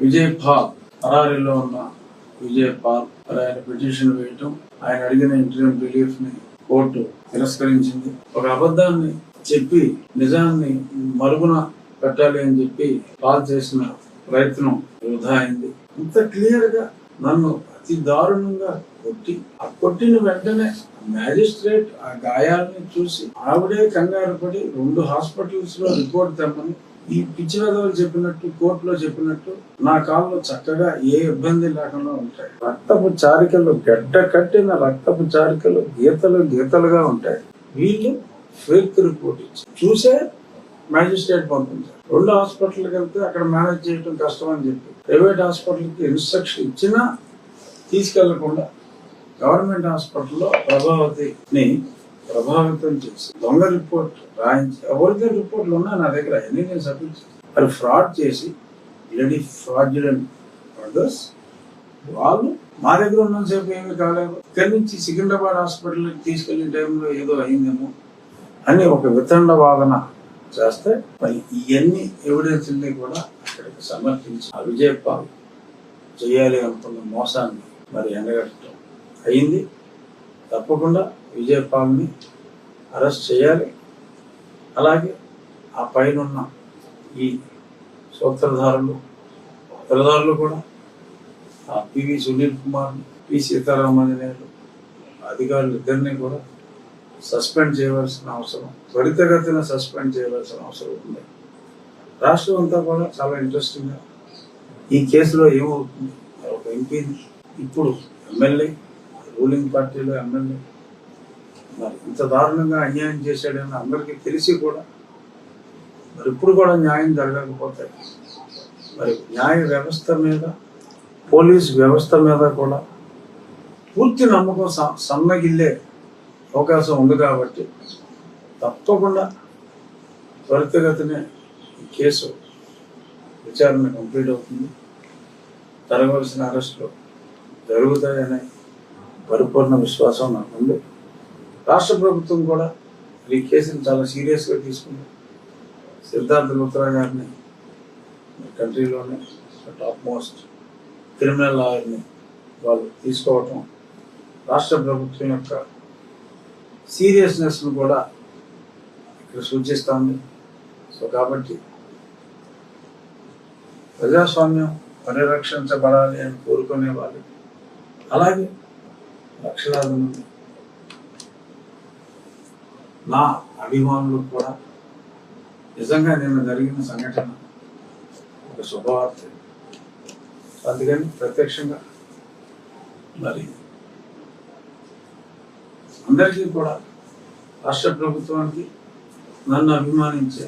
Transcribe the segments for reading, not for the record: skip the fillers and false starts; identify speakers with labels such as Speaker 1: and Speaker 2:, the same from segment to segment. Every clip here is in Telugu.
Speaker 1: విజయ్ పాల్ హరారీలో ఉన్న విజయ్ పాల్ ఆయన పిటిషన్ వేయటం, ఆయన అడిగిన ఇంటర్వ్యూ రిలీఫ్ ని కోర్టు తిరస్కరించింది. ఒక అబద్ధాన్ని చెప్పి నిజాన్ని మరుగున పెట్టాలి అని చెప్పి పాల్ చేసిన ప్రయత్నం వృధా అయింది. ఇంత క్లియర్ గా నన్ను అతి దారుణంగా కొట్టి, ఆ కొట్టిన వెంటనే మ్యాజిస్ట్రేట్ ఆ గాయాలని చూసి ఆవిడే కంగారు పడి 2 హాస్పిటల్స్ లో రిపోర్ట్ తెమ్మని, ఈ పిచ్చి వెధవలు చెప్పినట్టు కోర్టులో చెప్పినట్టు నా కాళ్ళు చక్కగా ఏ ఇబ్బంది లేకుండా ఉంటాయి. రక్తపు చారికలు, గడ్డ కట్టిన రక్తపు చారికలు గీతలుగా ఉంటాయి. వీళ్ళు ఫేక్ రిపోర్ట్ ఇచ్చి చూసే మ్యాజిస్ట్రేట్ పంపించారు. 2 హాస్పిటల్కి వెళ్తే అక్కడ మేనేజ్ చేయడం కష్టం అని చెప్పి ప్రైవేట్ హాస్పిటల్కి ఇన్స్ట్రక్షన్ ఇచ్చినా తీసుకెళ్లకుండా గవర్నమెంట్ హాస్పిటల్లో ప్రభావతిని ప్రభావితం చేసి దొంగ రిపోర్ట్ రాయించి, ఒరిజినల్ రిపోర్ట్లు ఉన్నాయి నా దగ్గర, అన్ని నేను సబ్మిట్ చేసి మరి ఫ్రాడ్ చేసి లేడీ ఫ్రాడ్యులెంట్ అదర్స్ వాళ్ళు మా దగ్గర ఉన్నంతసేపు ఏమీ కాలేదు, ఇక్కడి నుంచి సికింద్రాబాద్ హాస్పిటల్కి తీసుకెళ్లే టైంలో ఏదో అయిందేమో అని ఒక వితండ వాదన చేస్తే మరి ఇవన్నీ ఎవిడెన్స్ని కూడా అక్కడికి సమర్పించి ఆ విజయ్ పాల్ చేయాలి అనుకున్న మోసాన్ని మరి ఎండగట్టడం అయింది. తప్పకుండా విజయ్ పాల్ని అరెస్ట్ చేయాలి. అలాగే ఆ పైన ఈ సూత్రధారులు కూడా ఆ పివి సునీల్ కుమార్ని, పి సీతారామాంజనేయులు అధికారులు ఇద్దరిని కూడా సస్పెండ్ చేయవలసిన అవసరం, త్వరితగతిన సస్పెండ్ చేయవలసిన అవసరం ఉంది. రాష్ట్రం అంతా కూడా చాలా ఇంట్రెస్టింగ్గా ఈ కేసులో ఏమవుతుంది, ఒక ఎంపీని ఇప్పుడు ఎమ్మెల్యే, రూలింగ్ పార్టీలో ఎమ్మెల్యే మరి ఇంత దారుణంగా అన్యాయం చేశాడని అందరికీ తెలిసి కూడా మరి ఇప్పుడు కూడా న్యాయం జరగకపోతే మరి న్యాయ వ్యవస్థ మీద, పోలీస్ వ్యవస్థ మీద కూడా పూర్తి నమ్మకం సన్నగిల్లే అవకాశం ఉంది. కాబట్టి తప్పకుండా త్వరితగతినే ఈ కేసు విచారణ కంప్లీట్ అవుతుంది, జరగవలసిన అరెస్టులు జరుగుతాయనే పరిపూర్ణ విశ్వాసం నాకుంది. రాష్ట్ర ప్రభుత్వం కూడా ఈ కేసుని చాలా సీరియస్గా తీసుకుంది. సిద్ధార్థ లూత్రా గారిని కంట్రీలోనే టాప్ మోస్ట్ క్రిమినల్ లాయర్ని వాళ్ళు తీసుకోవటం రాష్ట్ర ప్రభుత్వం యొక్క సీరియస్నెస్ను కూడా ఇక్కడ సూచిస్తుంది. సో కాబట్టి ప్రజాస్వామ్యం పరిరక్షించబడాలి అని కోరుకునే వాళ్ళు, అలాగే లక్షలాది మంది నా అభిమానులు కూడా నిజంగా నిన్న జరిగిన సంఘటన ఒక శుభవార్త. అందుకని ప్రత్యక్షంగా మరి అందరికీ కూడా రాష్ట్ర ప్రభుత్వానికి, నన్ను అభిమానించే,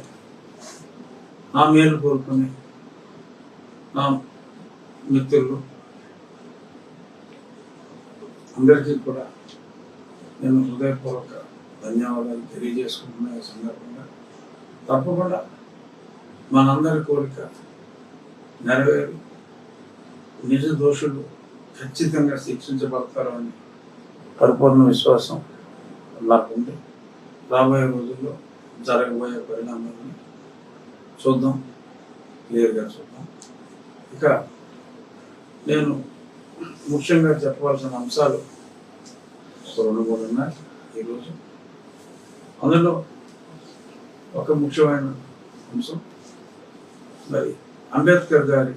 Speaker 1: నా మేలు కోరుకునే నా మిత్రులు అందరికీ కూడా నేను హృదయపూర్వక ధన్యవాదాలు తెలియజేసుకుంటున్నా. ఈ సందర్భంగా తప్పకుండా మనందరి కోరిక నెరవేరి నిజ దోషులు ఖచ్చితంగా శిక్షించబడతారు అని పరిపూర్ణ విశ్వాసం నాకుంది. రాబోయే రోజుల్లో జరగబోయే పరిణామాలను చూద్దాం, క్లియర్గా చూద్దాం. ఇక నేను ముఖ్యంగా చెప్పవలసిన అంశాలు 2-3 ఉన్నాయి ఈరోజు. అందులో ఒక ముఖ్యమైన అంశం మరి అంబేద్కర్ గారి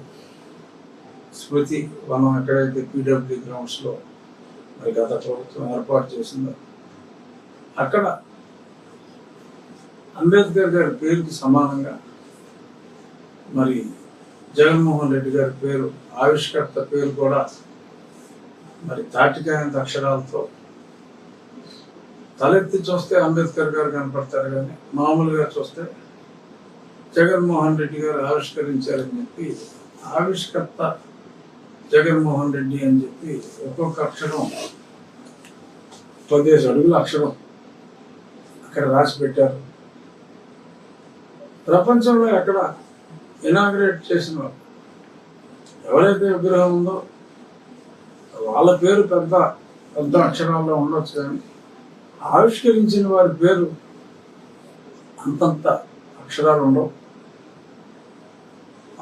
Speaker 1: స్మృతి వనం ఎక్కడైతే పీడబ్ల్యూ గ్రౌండ్స్లో మరి గత ప్రభుత్వం ఏర్పాటు చేసిందో అక్కడ అంబేద్కర్ గారి పేరుకి సమానంగా మరి జగన్మోహన్ రెడ్డి గారి పేరు, ఆవిష్కర్త పేరు కూడా మరి తాటికాయంత అక్షరాలతో తలెత్తి చూస్తే అంబేద్కర్ గారు కనపడతారు, కానీ మామూలుగా చూస్తే జగన్మోహన్ రెడ్డి గారు ఆవిష్కరించారని చెప్పి ఆవిష్కర్త జగన్మోహన్ రెడ్డి అని చెప్పి ఒక్కొక్క అక్షరం 15 అడుగుల అక్షరం అక్కడ రాసి పెట్టారు. ప్రపంచంలో ఎక్కడ ఇనాగ్రేట్ చేసిన ఎవరైతే విగ్రహం ఉందో వాళ్ళ పేరు పెద్ద పెద్ద అక్షరాల్లో ఉండొచ్చు, కానీ ఆవిష్కరించిన వారి పేరు అంతంత అక్షరాలు ఉండవు.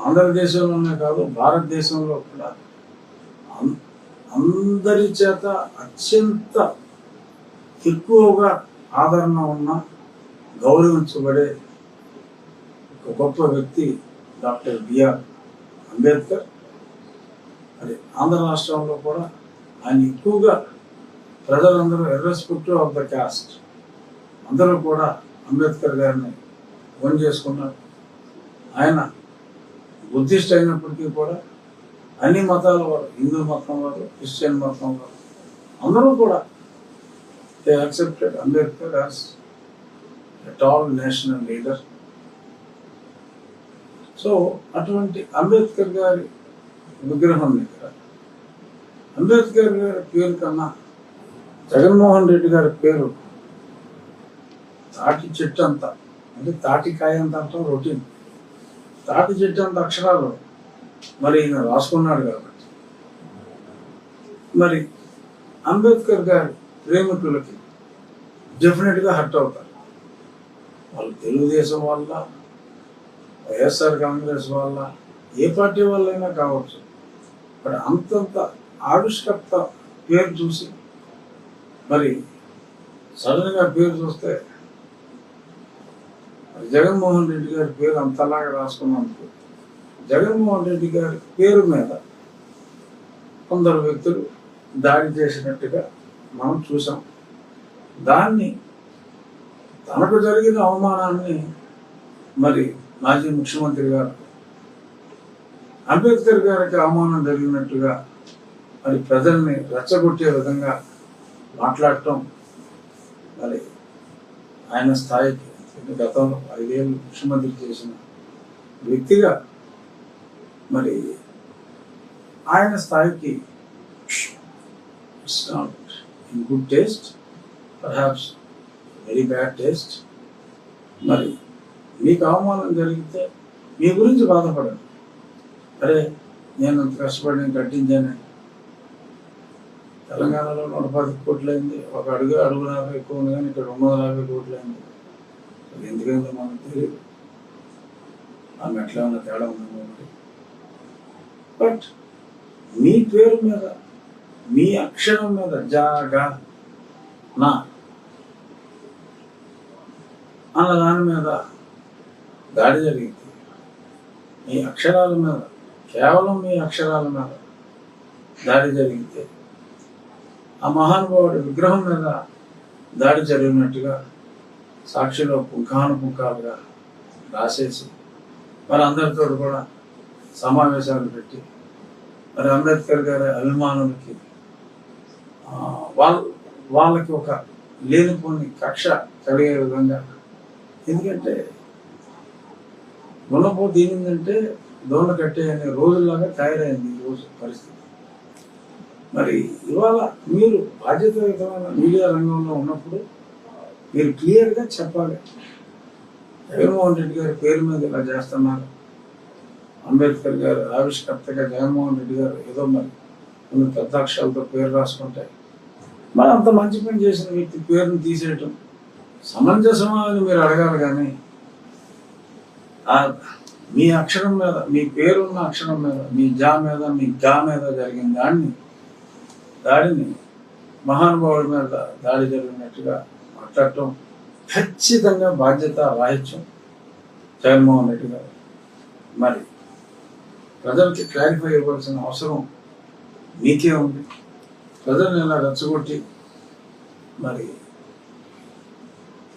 Speaker 1: ఆంధ్రదేశంలోనే కాదు భారతదేశంలో కూడా అందరి చేత అత్యంత ఎక్కువగా ఆదరణ ఉన్న గౌరవించబడే ఒక గొప్ప వ్యక్తి డాక్టర్ బిఆర్ అంబేద్కర్. మరి ఆంధ్ర రాష్ట్రంలో కూడా ఆయన ఎక్కువగా ప్రజలందరూ ఇర్రెస్పెక్టివ్ ఆఫ్ ద కాస్ట్ అందరూ కూడా అంబేద్కర్ గారిని ఓన్ చేసుకున్నారు. ఆయన బుద్ధిస్ట్ అయినప్పటికీ కూడా అన్ని మతాల వారు, హిందూ మతం వారు, క్రిస్టియన్ మతం వారు అందరూ కూడా they accepted Ambedkar as a tall national leader. So అటువంటి అంబేద్కర్ గారి విగ్రహం దగ్గర అంబేద్కర్ గారి పేరు కన్నా జగన్మోహన్ రెడ్డి గారి పేరు తాటి చెట్టు అంత, అంటే తాటికాయ అంత అంటాం రొటీన్, తాటి చెట్టు అంత అక్షరాలు మరి ఈయన రాసుకున్నాడు కాబట్టి మరి అంబేద్కర్ గారి ప్రేమికులకి డెఫినెట్గా హర్ట్ అవుతారు. వాళ్ళు తెలుగుదేశం వల్ల, వైఎస్ఆర్ కాంగ్రెస్ వల్ల, ఏ పార్టీ వాళ్ళైనా కావచ్చు, బట్ అంతంత ఆవిష్కర్త పేరు చూసి మరి సడన్గా పేరు చూస్తే జగన్మోహన్ రెడ్డి గారి పేరు అంతలాగా రాసుకున్నందుకు జగన్మోహన్ రెడ్డి గారి పేరు మీద కొందరు వ్యక్తులు దాడి చేసినట్టుగా మనం చూసాం. దాన్ని తనకు జరిగిన అవమానాన్ని మరి మాజీ ముఖ్యమంత్రి గారు అంబేద్కర్ గారికి అవమానం జరిగినట్టుగా మరి ప్రజల్ని రెచ్చగొట్టే విధంగా మాట్లాడటం మరి ఆయన స్థాయికి, గతంలో 5 ఏళ్ళు ముఖ్యమంత్రి చేసిన వ్యక్తిగా మరి ఆయన స్థాయికి it's not in good taste, perhaps very bad taste. మరి మీకు అవమానం జరిగితే మీ గురించి బాధపడండి. అరే నేను అంత కష్టపడి నేను కట్టించాను, తెలంగాణలో 110 కోట్లు అయింది, ఒక అడుగున్నర ఎక్కువ ఉంది, కానీ ఇక్కడ 250 కోట్లు అయింది. అది ఎందుకంటే మనకు తెలియదు, ఆమె ఎట్లా ఉన్న తేడా ఉందో మరి. బట్ మీ పేరు మీద, మీ అక్షరం మీద జాగా నా అన్న దాని మీద దాడి జరిగింది. మీ అక్షరాల మీద, కేవలం మీ అక్షరాల మీద దాడి జరిగితే ఆ మహానుభావుడి విగ్రహం మీద దాడి జరిగినట్టుగా సాక్షిలో పుంఖానుపుంఖాలుగా రాసేసి మరి అందరితో కూడా సమావేశాలు పెట్టి మరి అంబేద్కర్ గారి అభిమానులకి వాళ్ళకి ఒక లేనిపోని కక్ష కలిగే విధంగా, ఎందుకంటే గుణపోతు ఏమిందంటే దోణ కట్టే అనే రోజుల్లాగా తయారైంది ఈరోజు పరిస్థితి. మరి ఇవాళ మీరు బాధ్యతాయుతమైన మీడియా రంగంలో ఉన్నప్పుడు మీరు క్లియర్గా చెప్పాలి, జగన్మోహన్ రెడ్డి గారి పేరు మీద ఇలా చేస్తున్నారు, అంబేద్కర్ గారు ఆవిష్కర్తగా జగన్మోహన్ రెడ్డి గారు ఏదో మరి కొన్ని పెద్ద అక్షరాలతో పేరు రాసుకుంటాయి. మరి అంత మంచి పని చేసిన వ్యక్తి పేరును తీసేయటం సమంజసమా అని మీరు అడగాలి. కానీ మీ అక్షరం మీద, మీ పేరున్న అక్షరం మీద, మీ జా మీద, మీ గా మీద జరిగిన దాడిని మహానుభావుడి మీద దాడి జరిగినట్టుగా మాట్లాడటం ఖచ్చితంగా బాధ్యత రాహిత్యం జగన్మోహన్ రెడ్డి గారు. మరి ప్రజలకి క్లారిఫై ఇవ్వాల్సిన అవసరం మీకే ఉంది. ప్రజల్ని ఇలా రెచ్చగొట్టి మరి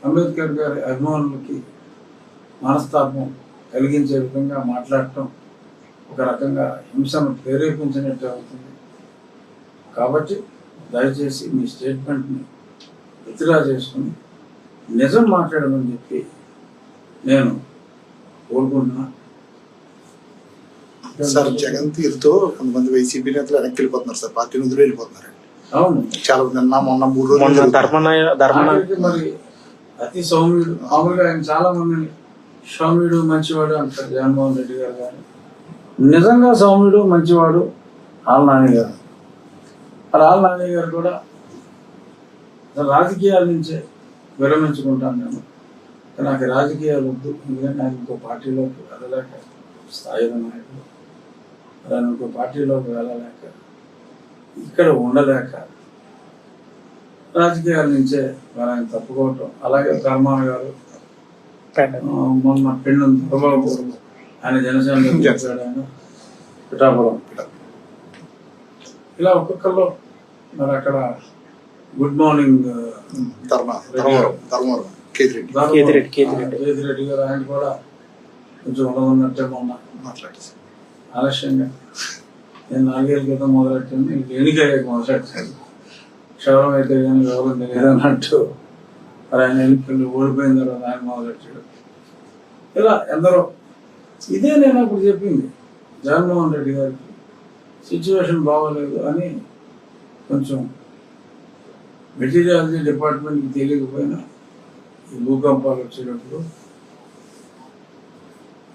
Speaker 1: అంబేద్కర్ గారి అభిమానులకి మనస్తాపం కలిగించే విధంగా మాట్లాడటం ఒక రకంగా హింసను ప్రేరేపించినట్టు అవుతుంది. కాబట్టి దయచేసి మీ స్టేట్మెంట్ని విత్డ్రా చేసుకుని నిజం మాట్లాడమని చెప్పి నేను కోరుకుంటున్నా.
Speaker 2: సార్, జగన్ తీరుతో కొంతమంది వైసీపీ నేతలు వెనక్కి వెళ్ళిపోతున్నారు సార్, పార్టీని వదిలి వెళ్ళిపోతున్నారు.
Speaker 1: అవును,
Speaker 2: చాలా మొన్న 3 రోజులు
Speaker 1: మరి అతి సౌమ్యుడు, మామూలుగా ఆయన చాలా మందిని సౌమ్యుడు మంచివాడు అంటారు జగన్మోహన్ రెడ్డి గారు. కానీ నిజంగా సౌమ్యుడు మంచివాడు ఆళ్ళ నాని గారు. మరి ఆళ్ళ నాని గారు కూడా రాజకీయాల నుంచే విరమించుకుంటాను నేను, నాకు రాజకీయాలు వద్దు, ఎందుకంటే ఆయన ఇంకో పార్టీలోకి వెళ్ళలేక స్థాయిలో నాయకుడు, మరి ఆయన ఒక పార్టీలోకి వెళ్ళలేక, ఇక్కడ ఉండలేక రాజకీయాల నుంచే మరి ఆయన తప్పుకోవటం. అలాగే ధర్మాన గారు మొన్న పెన్ను దుర్బాబు, ఆయన జనసేన చెప్పాడు, ఆయన పిఠాపురం. ఇలా ఒక్కొక్కరు మరి అక్కడ గుడ్ మార్నింగ్ కేతిరెడ్డి గారు, ఆయన కూడా కొంచెం ఉన్నట్టే మొన్న
Speaker 2: మాట్లాడేసి
Speaker 1: ఆలస్యంగా, నేను 4 ఏళ్ళ క్రితం మొదలెట్టింది, ఎన్నికయ్యాక మొదలెట్టాను. క్షవరం అయితే కానీ వివరం తెలియదు అన్నట్టు మరి ఆయన ఎన్నికలు ఓడిపోయిన తర్వాత ఆయన మొదలెట్టాడు. ఇలా ఎందరో. ఇదే నేను అప్పుడు చెప్పింది, జగన్మోహన్ రెడ్డి గారికి సిచ్యువేషన్ బాగోలేదు అని కొంచెం మెటీరియాలజీ డిపార్ట్మెంట్కి తెలియకపోయినా ఈ భూకంపాలు వచ్చేటప్పుడు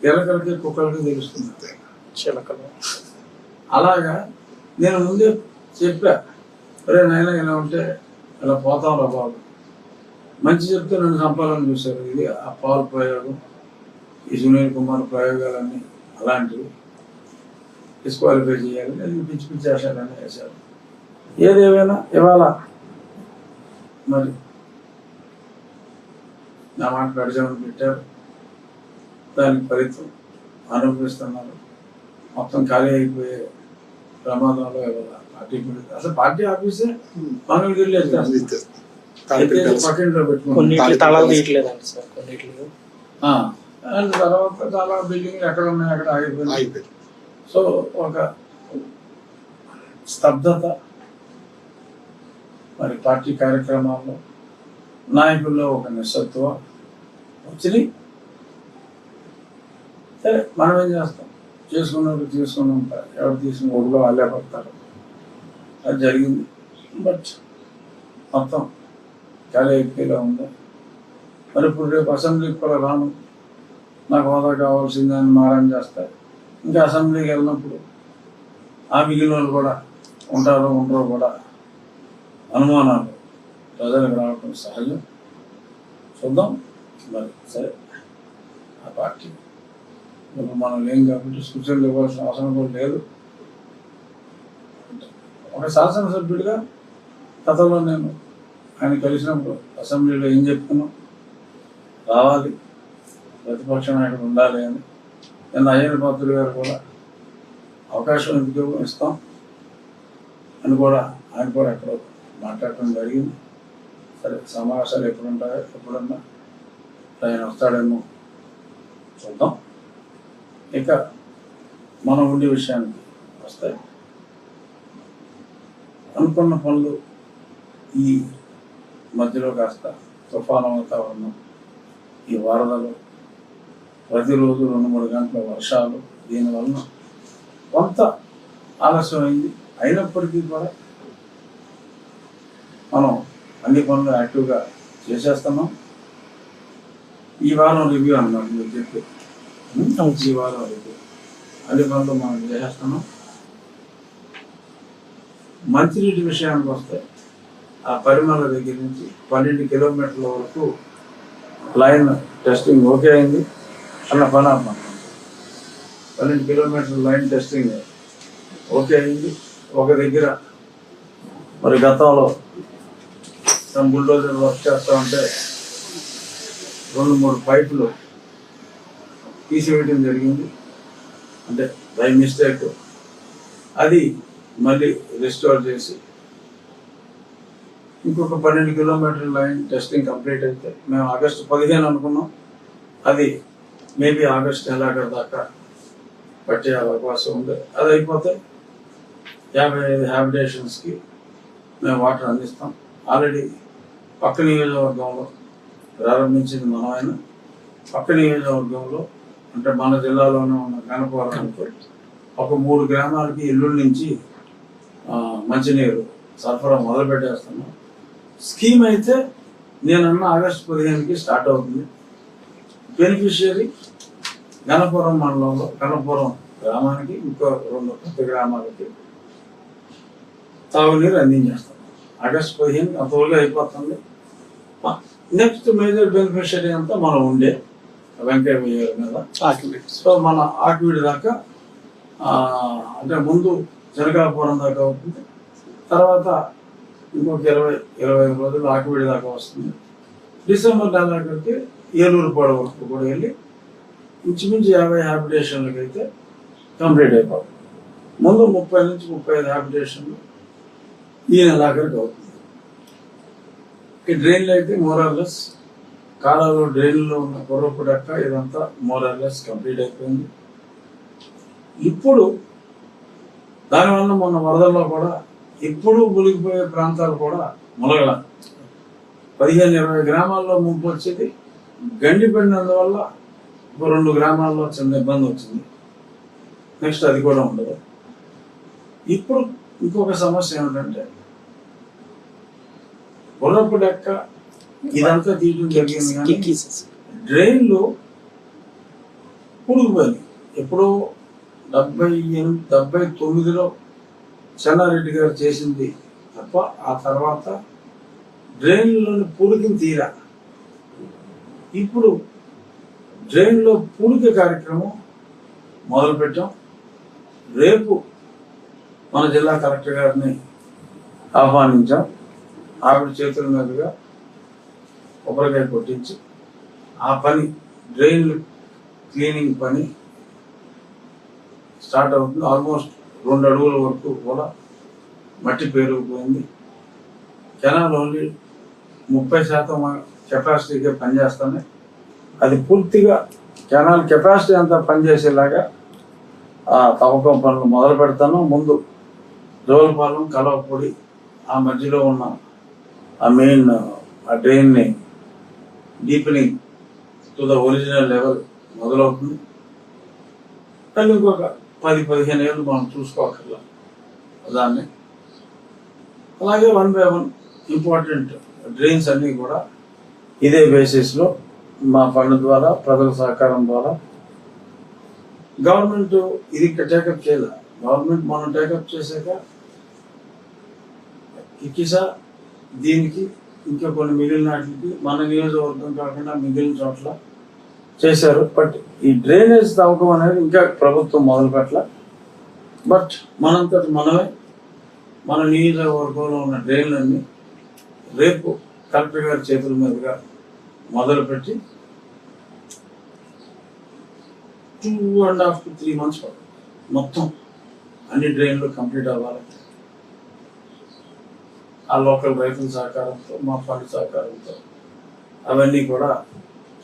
Speaker 1: ఎలకలకి కుక్కలకి తెలుస్తుంది.
Speaker 3: చిలకలు
Speaker 1: అలాగా నేను ముందే చెప్పా, అరే నాయన ఇలా ఉంటే ఇలా పోతాం రా బాబు, మంచి చెప్తే నన్ను చంపాలని చూశారు. ఇది ఆ పాల్ ప్రయోగం, ఈ సునీల్ కుమార్ ప్రయోగాలన్నీ అలాంటివి, డిస్క్వాలిఫై చేయాలి, అది పిచ్చి పిచ్చి ఆశాలన్నీ వేశారు. ఏదేమైనా ఇవాళ మరి నా మాట పెడజామని పెట్టారు, దానికి ఫలితం అనుభవిస్తున్నారు. మొత్తం ఖాళీ అయిపోయే ప్రమాదంలో ఇవాళ పార్టీ అసలు పార్టీ ఆఫీసే మనకి వెళ్ళేది, పక్కింట్లో పెట్టుకుని అండ్ తర్వాత చాలా బిల్డింగ్లు ఎక్కడ ఉన్నాయి అక్కడ ఆగిపోయింది. సో ఒక స్తబ్దత మరి పార్టీ కార్యక్రమాల్లో, నాయకుల్లో ఒక నిస్సత్వం వచ్చింది. సరే మనం ఏం చేస్తాం, చేసుకున్నప్పుడు తీసుకుని ఉంటారు, ఎవరు తీసుకుని ఊళ్ళో వాళ్ళే పడతారు, అది జరిగింది. బట్ మొత్తం ఖాళీ అయిపోయేలా ఉంది. మరి ఇప్పుడు రేపు అసెంబ్లీకి కూడా రాను, నాకు హోదా కావాల్సిందని మారం చేస్తారు. ఇంకా అసెంబ్లీకి వెళ్ళినప్పుడు ఆ మిగిలిన వాళ్ళు కూడా ఉంటారో ఉండరో కూడా అనుమానాలు ప్రజలకు రావటం సహజం. చూద్దాం. మరి సరే, ఆ పార్టీ ఇప్పుడు మనం లేం కాబట్టి సూచనలు ఇవ్వాల్సిన అవసరం కూడా లేదు. ఒక శాసనసభ్యుడిగా గతంలో నేను ఆయన కలిసినప్పుడు అసెంబ్లీలో ఏం చెప్తున్నాం, రావాలి, ప్రతిపక్ష నాయకుడు ఉండాలి అని. నిన్న అయ్యన్న పాత్రుడు గారు కూడా అవకాశం ఎందుకు ఇస్తాం అని కూడా ఆయన కూడా ఎక్కడో మాట్లాడటం జరిగింది. సరే, సమావేశాలు ఎప్పుడు ఉంటాయో, ఎప్పుడన్నా ఆయన వస్తాడేమో చూద్దాం. ఇక మనం ఉండే విషయానికి వస్తే, అనుకున్న పనులు ఈ మధ్యలో కాస్త తుఫాను వాతావరణం, ఈ వరదలు, ప్రతిరోజు 2-3 గంటల వర్షాలు, దీనివలన కొంత ఆలస్యమైంది. అయినప్పటికీ కూడా మనం అన్ని పనులు యాక్టివ్గా చేసేస్తున్నాం. ఈ వారం రివ్యూ అన్నమాట మీరు చెప్పి, ఈ వారం రివ్యూ అన్ని పనులు మనం చేసేస్తున్నాం. మంచినీటి విషయానికి వస్తే, ఆ పరిమళ దగ్గర నుంచి 12 కిలోమీటర్ల వరకు లైన్ టెస్టింగ్ ఓకే అయింది అన్న పని అన్నమాట. 12 కిలోమీటర్ల లైన్ టెస్టింగ్ ఓకే అయింది. ఒక దగ్గర మరి గతంలో బుల్డోజర్ వర్క్ చేస్తూ ఉంటే 2-3 పైపులు తీసివేయడం జరిగింది, అంటే బై మిస్టేక్. అది మళ్ళీ రిస్టోర్ చేసి ఇంకొక 12 కిలోమీటర్ల లైన్ టెస్టింగ్ కంప్లీట్ అయితే, మేము ఆగస్టు 15 అనుకున్నాం, అది మేబీ ఆగస్టు నెలాఖరు దాకా పట్టే అవకాశం ఉంది. అది అయిపోతే 55 హ్యాబిటేషన్స్కి మేము వాటర్ అందిస్తాం. ఆల్రెడీ పక్క నియోజకవర్గంలో ప్రారంభించింది మనమైన, పక్క నియోజకవర్గంలో అంటే మన జిల్లాలోనే ఉన్న గణపవరానికి ఒక 3 గ్రామాలకి ఎల్లుండి నుంచి మంచినీరు సరఫరా మొదలు పెట్టేస్తున్నాం. స్కీమ్ అయితే నేనన్న ఆగస్టు 15కి స్టార్ట్ అవుతుంది. బెనిఫిషియరీ గణపురం మండలంలో, గణపురం గ్రామానికి, ఇంకో 2 కొత్త గ్రామాలకి తాగునీరు అందించేస్తాం. ఆగస్టు 15 అంతవరకు అయిపోతుంది. నెక్స్ట్ మేజర్ బెనిఫిషియరీ అంతా మనం ఉండే వెంకయ్య వేయారు కదా.
Speaker 2: ఆక్యుపేట్.
Speaker 1: సో మన ఆకివీడి దాకా అంటే ముందు జనకాపురం దాకా అవుతుంది, తర్వాత ఇంకొక 20-25 రోజులు ఆకివీడి దాకా వస్తుంది. డిసెంబర్ నెలకి ఏలూరు పాడు వరకు కూడా వెళ్ళి ఇంచుమించు 50 హ్యాబిటేషన్లకి అయితే కంప్లీట్ అయిపోతుంది. ముందు 30 నుంచి 35 హ్యాబిటేషన్లు ఈ నెలాఖరికి అవుతుంది. ఈ డ్రైన్లు అయితే మోరార్లెస్ కాలాలు డ్రైన్లో ఉన్న గుర్రపు డెక్క ఇదంతా మోరార్లెస్ కంప్లీట్ అయిపోయింది. ఇప్పుడు దానివల్ల మొన్న వరదల్లో కూడా ఇప్పుడు మునిగిపోయే ప్రాంతాలు కూడా ములగల 15-20 గ్రామాల్లో ముంపు వచ్చేది. గండి పడినందువల్ల 2 గ్రామాల్లో చిన్న ఇబ్బంది వచ్చింది. నెక్స్ట్ అది కూడా ఉండదు. ఇప్పుడు ఇంకొక సమస్య ఏమిటంటే గుర్రపు డెక్క ఇదంతా తీయడం జరిగింది, కానీ డ్రైన్లు పూడుకుపోయింది. ఎప్పుడో 78-79లో చెన్నారెడ్డి గారు చేసింది తప్ప ఆ తర్వాత డ్రైన్లోని పూడికిని తీరా. ఇప్పుడు డ్రైన్లో పూడిక కార్యక్రమం మొదలుపెట్టాం. రేపు మన జిల్లా కలెక్టర్ గారిని ఆహ్వానించాం. ఆవిడ చేతుల మీదుగా కొబ్బరికాయ కొట్టించి ఆ పని డ్రైన్ క్లీనింగ్ పని స్టార్ట్ అవుతుంది. ఆల్మోస్ట్ 2 అడుగుల వరకు కూడా మట్టి పేరుకుపోయింది. Canal only 30% కెపాసిటీగా పనిచేస్తానే. అది పూర్తిగా కెనాల్ కెపాసిటీ అంతా పనిచేసేలాగా ఆ తవ్వకం పనులు మొదలు పెడతాను. ముందు జోలపాలెం కలవపొడి ఆ మధ్యలో ఉన్న ఆ మెయిన్ ఆ డ్రైన్ని deepening to the original level మొదలవుతుంది. కానీ ఇంకొక 10-15 ఏళ్ళు మనం చూసుకోకర్లా దాన్ని. అలాగే 1 by 1 ఇంపార్టెంట్ డ్రైన్స్ అన్నీ కూడా ఇదే బేసిస్లో మా ఫండ్ ద్వారా ప్రజల సహకారం ద్వారా గవర్నమెంట్ ఇది ఇంకా టేకప్ చేయలే. గవర్నమెంట్ మనం టేకప్ చేశాక ఇకిసా దీనికి ఇంకా కొన్ని మిగిలిన వాటికి మన నియోజకవర్గం కాకుండా మిగిలిన చోట్ల చేశారు. బట్ ఈ డ్రైనేజ్ తవ్వకం అనేది ఇంకా ప్రభుత్వం మొదలు పెట్టాల. బట్ మనంతటి మనమే మన నియోజకవర్గంలో ఉన్న డ్రైన్లన్నీ రేపు కలెక్టర్ గారి చేతుల మీదుగా మొదలుపెట్టి 2.5 to 3 months మొత్తం అన్ని డ్రైన్లు కంప్లీట్ అవ్వాలి. ఆ లోకల్ రైతుల సహకారంతో మా ఫండ్ సహకారంతో అవన్నీ కూడా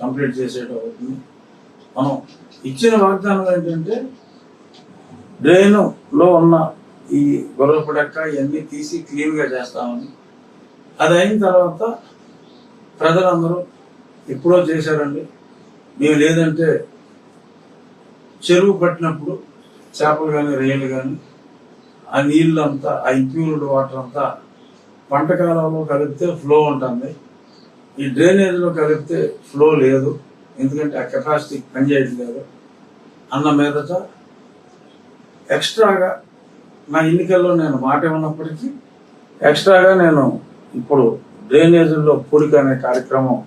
Speaker 1: కంప్లీట్ చేసేయడం అవుతుంది. మనం ఇచ్చిన వాగ్దానం ఏంటంటే డ్రైన్లో ఉన్న ఈ గుర్రపు డెక్క ఇవన్నీ తీసి క్లీన్గా చేస్తామని. అది అయిన తర్వాత ప్రజలందరూ ఎప్పుడో చేశారండి, మేము లేదంటే చెరువు పట్టినప్పుడు చేపలు కానీ రొయ్యలు కానీ ఆ నీళ్ళంతా ఆ ఇంప్యూర్డ్ వాటర్ అంతా పంట కాలంలో కలిపితే ఫ్లో ఉంటుంది, ఈ డ్రైనేజ్లో కలిపితే ఫ్లో లేదు, ఎందుకంటే ఆ కెపాసిటీ పనిచేయట్లేదు అన్న మీదట ఎక్స్ట్రాగా నా ఎన్నికల్లో నేను మాట ఇవ్వనప్పటికీ ఎక్స్ట్రాగా నేను ఇప్పుడు డ్రైనేజీల్లో పూడిక అనే కార్యక్రమం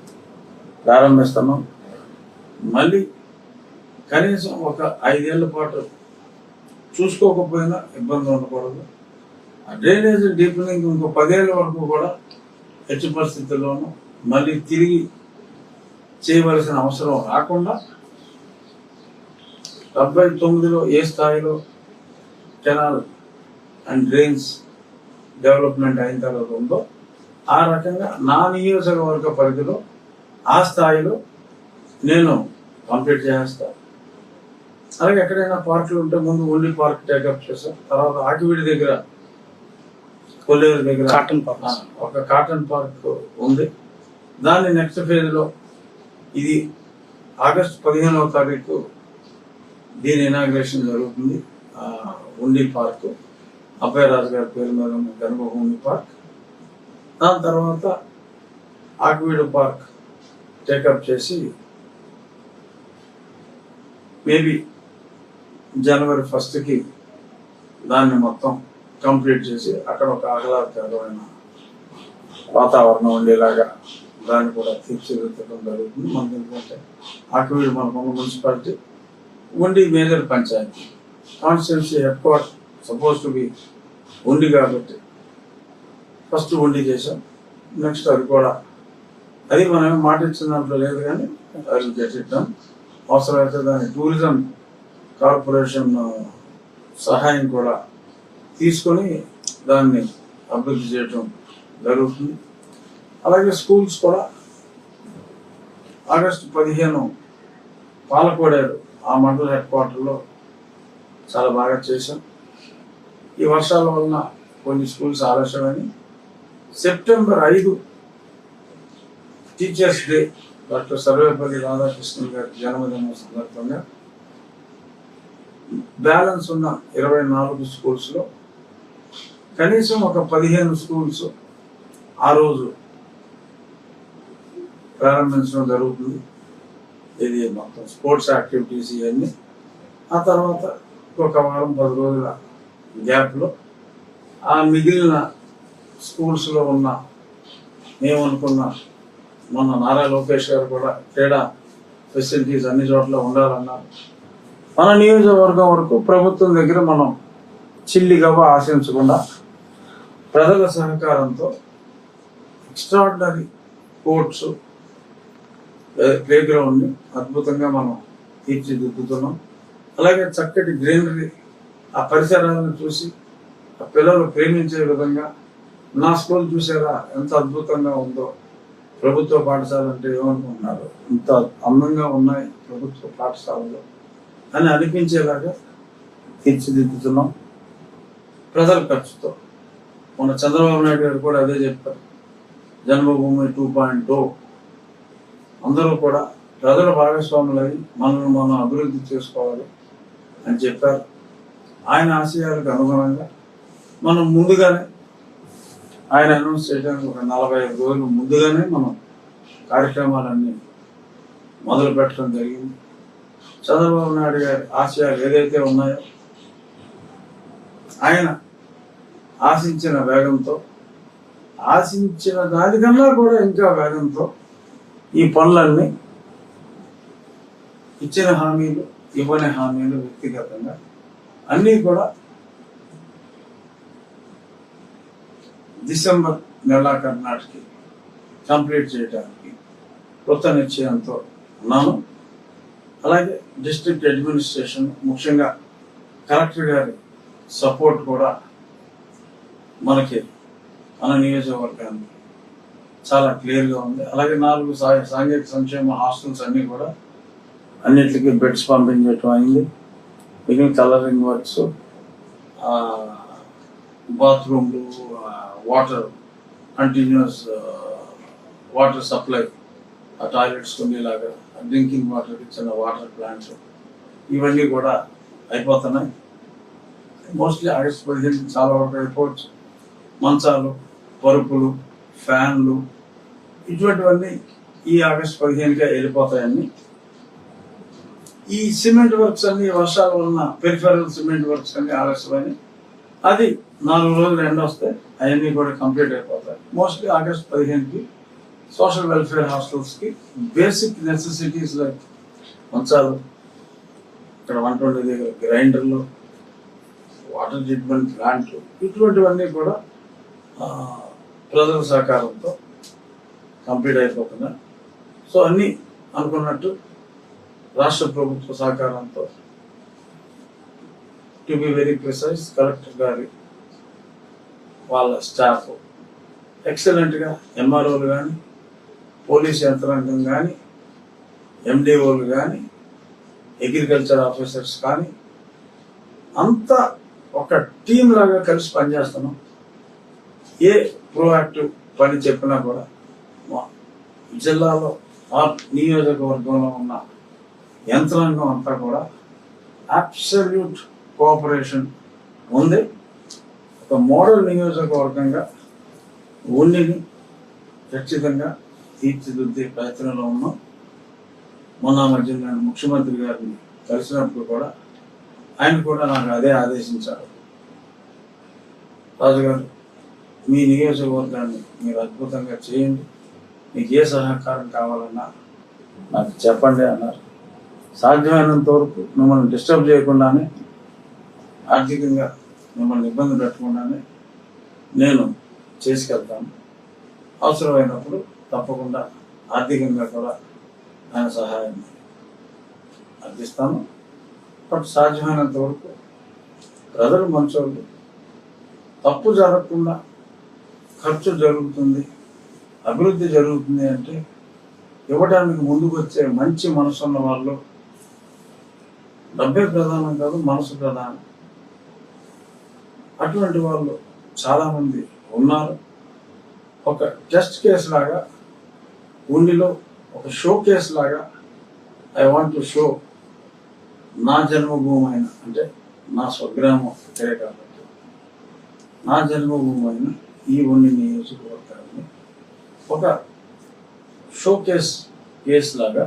Speaker 1: ప్రారంభిస్తున్నాం. మళ్ళీ కనీసం ఒక 5 ఏళ్ల పాటు చూసుకోకపోయినా ఇబ్బంది ఉండకూడదు. ఆ డ్రైనేజ్ డీపెనింగ్ ఇంకో 10 ఏళ్ళ వరకు కూడా ఎట్టి పరిస్థితుల్లోనూ మళ్ళీ తిరిగి చేయవలసిన అవసరం రాకుండా 79లో ఏ స్థాయిలో కెనాల్ అండ్ డ్రైన్స్ డెవలప్మెంట్ అయిన తర్వాత ఉందో ఆ రకంగా నా నియోజకవర్గ పరిధిలో ఆ స్థాయిలో నేను కంప్లీట్ చేస్తాను. అలాగే ఎక్కడైనా పార్కులు ఉంటే ముందు ఓన్లీ పార్క్ టేకప్ చేస్తాం. తర్వాత ఆకివీడి దగ్గర కొల్లేరు దగ్గర ఒక కాటన్ పార్క్ ఉంది. దాన్ని నెక్స్ట్ ఫేజ్లో ఇది ఆగస్టు 15వ తారీఖు దీని ఇనాగ్రేషన్ జరుగుతుంది. ఉండి పార్క్ అబ్బాయి రాజు గారి పేరు మీద ఉన్న గనుక ఉండి పార్క్. దాని తర్వాత ఆకివీడు పార్క్ టేకప్ చేసి మేబీ జనవరి 1కి దాన్ని మొత్తం కంప్లీట్ చేసి అక్కడ ఒక ఆహ్లాదకరమైన వాతావరణం ఉండేలాగా దాన్ని కూడా తీర్చిదిద్దడం జరుగుతుంది. మనకి ఎందుకంటే ఆకివీడు మనకున్న municipality, Undi major panchayat, constituency head quarter suppose to be Undi కాబట్టి ఫస్ట్ ఉండి చేసాం. నెక్స్ట్ అది కూడా అది మనం మాట ఇచ్చిన దాంట్లో లేదు, కానీ అది గట్టిట్టాం. అవసరమైతే దాని టూరిజం కార్పొరేషన్ సహాయం కూడా తీసుకొని దాన్ని అభివృద్ధి చేయటం జరుగుతుంది. అలాగే స్కూల్స్ కూడా ఆగస్టు 15 పాలకోడేరు ఆ మండల హెడ్ క్వార్టర్లో చాలా బాగా చేశాం. ఈ వర్షాల వలన కొన్ని స్కూల్స్ ఆలస్యమని September 5 teachers day, doctor Sarvepalli Radhakrishnan గారి జన్మదినం సందర్భంగా బ్యాలెన్స్ ఉన్న 24 స్కూల్స్లో కనీసం ఒక 15 స్కూల్స్ ఆ రోజు ప్రారంభించడం జరుగుతుంది. ఇది మొత్తం స్పోర్ట్స్ యాక్టివిటీస్ ఇవన్నీ. ఆ తర్వాత ఒక వారం 10 రోజుల గ్యాప్లో ఆ మిగిలిన స్కూల్స్లో ఉన్న మేము అనుకున్న మొన్న నారా లోకేష్ గారు కూడా క్రీడా ఫెసిలిటీస్ అన్ని చోట్ల ఉండాలన్నారు. మన నియోజకవర్గం వరకు ప్రభుత్వం దగ్గర మనం చిల్లిగవ్వ ఆశించకుండా ప్రజల సహకారంతో ఎక్స్ట్రాడినరీ కోర్ట్స్, ప్లే గ్రౌండ్ని అద్భుతంగా మనం తీర్చిదిద్దుతున్నాం. అలాగే చక్కటి గ్రీనరీ, ఆ పరిసరాలను చూసి ఆ పిల్లలు ప్రేమించే విధంగా, నా స్కూల్ చూసారా ఎంత అద్భుతంగా ఉందో, ప్రభుత్వ పాఠశాల అంటే ఏమనుకుంటున్నారు, ఇంత అందంగా ఉన్నాయి ప్రభుత్వ పాఠశాలలో అని అనిపించేలాగా తీర్చిదిద్దుతున్నాం ప్రజల ఖర్చుతో. మన చంద్రబాబు నాయుడు గారు కూడా అదే చెప్పారు, జన్మభూమి 2.0 అందరూ కూడా ప్రజల భాగస్వాములై మనల్ని మనం అభివృద్ధి చేసుకోవాలి అని చెప్పారు. ఆయన ఆశయాలకు అనుగుణంగా మనం ముందుగానే ఆయన అనౌన్స్ చేయడానికి ఒక 45 రోజులు ముందుగానే మనం కార్యక్రమాలన్నీ మొదలు పెట్టడం జరిగింది. చంద్రబాబు నాయుడు గారి ఆశయాలు ఏదైతే ఉన్నాయో ఆయన ఆశించిన వేగంతో, ఆశించిన దానికన్నా కూడా ఇంకా వేగంతో ఈ పనులన్నీ ఇచ్చిన హామీలు, ఇవ్వని హామీలు వ్యక్తిగతంగా అన్నీ కూడా డిసెంబర్ నెలాఖరు నాటికి కంప్లీట్ చేయడానికి కొత్త నిశ్చయంతో ఉన్నాను. అలాగే డిస్ట్రిక్ట్ అడ్మినిస్ట్రేషన్, ముఖ్యంగా కలెక్టర్ గారి సపోర్ట్ కూడా మనకి మన నియోజకవర్గానికి చాలా క్లియర్గా ఉంది. అలాగే 4 సాంఘిక సంక్షేమ హాస్టల్స్ అన్నీ కూడా అన్నిటికీ బెడ్స్ పంపించడం అయింది. మిగిలిన కలరింగ్ వర్క్స్, బాత్రూమ్లు, వాటర్ కంటిన్యూస్ వాటర్ సప్లై, ఆ టాయిలెట్స్ కొనేలాగా, డ్రింకింగ్ వాటర్ ఇచ్చిన వాటర్ ప్లాంట్స్ ఇవన్నీ కూడా అయిపోతున్నాయి. మోస్ట్లీ ఆగస్టు 15 చాలా వరకు అయిపోవచ్చు. మంచాలు, పరుపులు, ఫ్యాన్లు ఇటువంటివన్నీ ఈ ఆగస్టు 15కే వెళ్ళిపోతాయని. ఈ సిమెంట్ వర్క్స్ అన్ని వర్షాల వలన పెరిఫెరల్ సిమెంట్ వర్క్స్ అన్ని ఆలస్యమని, అది 4 రోజులు ఎండ వస్తే అవన్నీ కూడా కంప్లీట్ అయిపోతాయి. మోస్ట్లీ ఆగస్టు 15కి సోషల్ వెల్ఫేర్ హాస్టల్స్కి బేసిక్ నెసెసిటీస్ లైక్ మంచాలు, ఇక్కడ 120 దగ్గర గ్రైండర్లు, వాటర్ ట్రీట్మెంట్ ప్లాంట్లు ఇటువంటివన్నీ కూడా ప్రజల సహకారంతో కంప్లీట్ అయిపోతున్నాయి. సో అన్నీ అనుకున్నట్టు రాష్ట్ర ప్రభుత్వ సహకారంతో, to be very precise, collector గారి వాళ్ళ స్టాఫ్ ఎక్సలెంట్గా, ఎంఆర్ఓలు కానీ, పోలీస్ యంత్రాంగం కానీ, ఎండిఓలు కానీ, అగ్రికల్చర్ ఆఫీసర్స్ కానీ అంతా ఒక టీం లాగా కలిసి పనిచేస్తున్నాం. ఏ ప్రోయాక్టివ్ పని చెప్పినా కూడా జిల్లాలో ఆ నియోజకవర్గంలో ఉన్న యంత్రాంగం అంతా కూడా అబ్సల్యూట్ కోఆపరేషన్ ఉంది. ఒక మోడల్ నియోజకవర్గంగా ఉండిని ఖచ్చితంగా తీర్చిదిద్దే ప్రయత్నంలో ఉన్నాం. మొన్న మధ్య నేను ముఖ్యమంత్రి గారిని కలిసినప్పుడు కూడా ఆయన కూడా నాకు అదే ఆదేశించారు, రాజుగారు మీ నియోజకవర్గాన్ని మీరు అద్భుతంగా చేయండి, మీకు ఏ సహకారం కావాలన్నా నాకు చెప్పండి అన్నారు. సాధ్యమైనంత వరకు మిమ్మల్ని డిస్టర్బ్ చేయకుండానే, ఆర్థికంగా మిమ్మల్ని ఇబ్బంది పెట్టకుండానే నేను చేసుకెళ్తాను. అవసరమైనప్పుడు తప్పకుండా ఆర్థికంగా కూడా ఆయన సహాయం అందిస్తాను. బట్ సాధ్యమైనంత వరకు ప్రజలు మంచోళ్ళు, తప్పు జరగకుండా ఖర్చు జరుగుతుంది, అభివృద్ధి జరుగుతుంది అంటే ఇవ్వడానికి ముందుకు వచ్చే మంచి మనసు ఉన్న వాళ్ళు, డబ్బే ప్రధానం కాదు మనసు ప్రధానం, అటువంటి వాళ్ళు చాలామంది ఉన్నారు. ఒక టెస్ట్ కేసు లాగా, ఉండిలో ఒక షో కేసు లాగా ఐ వాంట్ టు షో నా జన్మభూమి అయిన, అంటే నా స్వగ్రామం ఇక్కడే కాబట్టి నా జన్మభూమి అయిన ఈ ఉండి నియోజకవర్గాన్ని ఒక షో కేస్ లాగా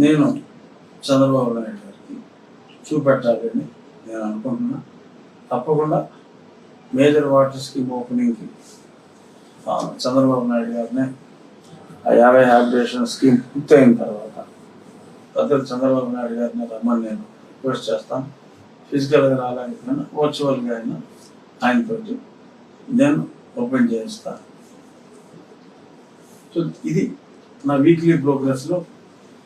Speaker 1: నేను చంద్రబాబు నాయుడు గారికి చూపెట్టాలని నేను అనుకుంటున్నా. తప్పకుండా మేజర్ వాటర్ స్కీమ్ ఓపెనింగ్కి చంద్రబాబు నాయుడు గారిని ఆ 50 హ్యాబిటేషన్ స్కీమ్ పూర్తయిన తర్వాత పెద్దలు చంద్రబాబు నాయుడు గారిని రమ్మని నేను రిక్వెస్ట్ చేస్తాను. ఫిజికల్గా రాలేకపోయినా వర్చువల్గా అయినా ఆయనతో నేను ఓపెన్ చేయిస్తాను. సో ఇది నా వీక్లీ ప్రోగ్రెస్లో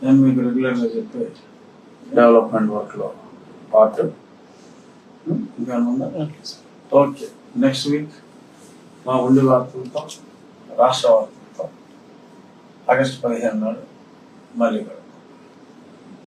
Speaker 1: నేను మీకు రెగ్యులర్గా చెప్పే డెవలప్మెంట్ వర్క్లో పార్ట్. ఇంకా ఓకే, నెక్స్ట్ వీక్ మా ఉండి వార్తలతో, రాష్ట్ర వార్తలతో ఆగస్టు 15 నాడు మళ్ళీ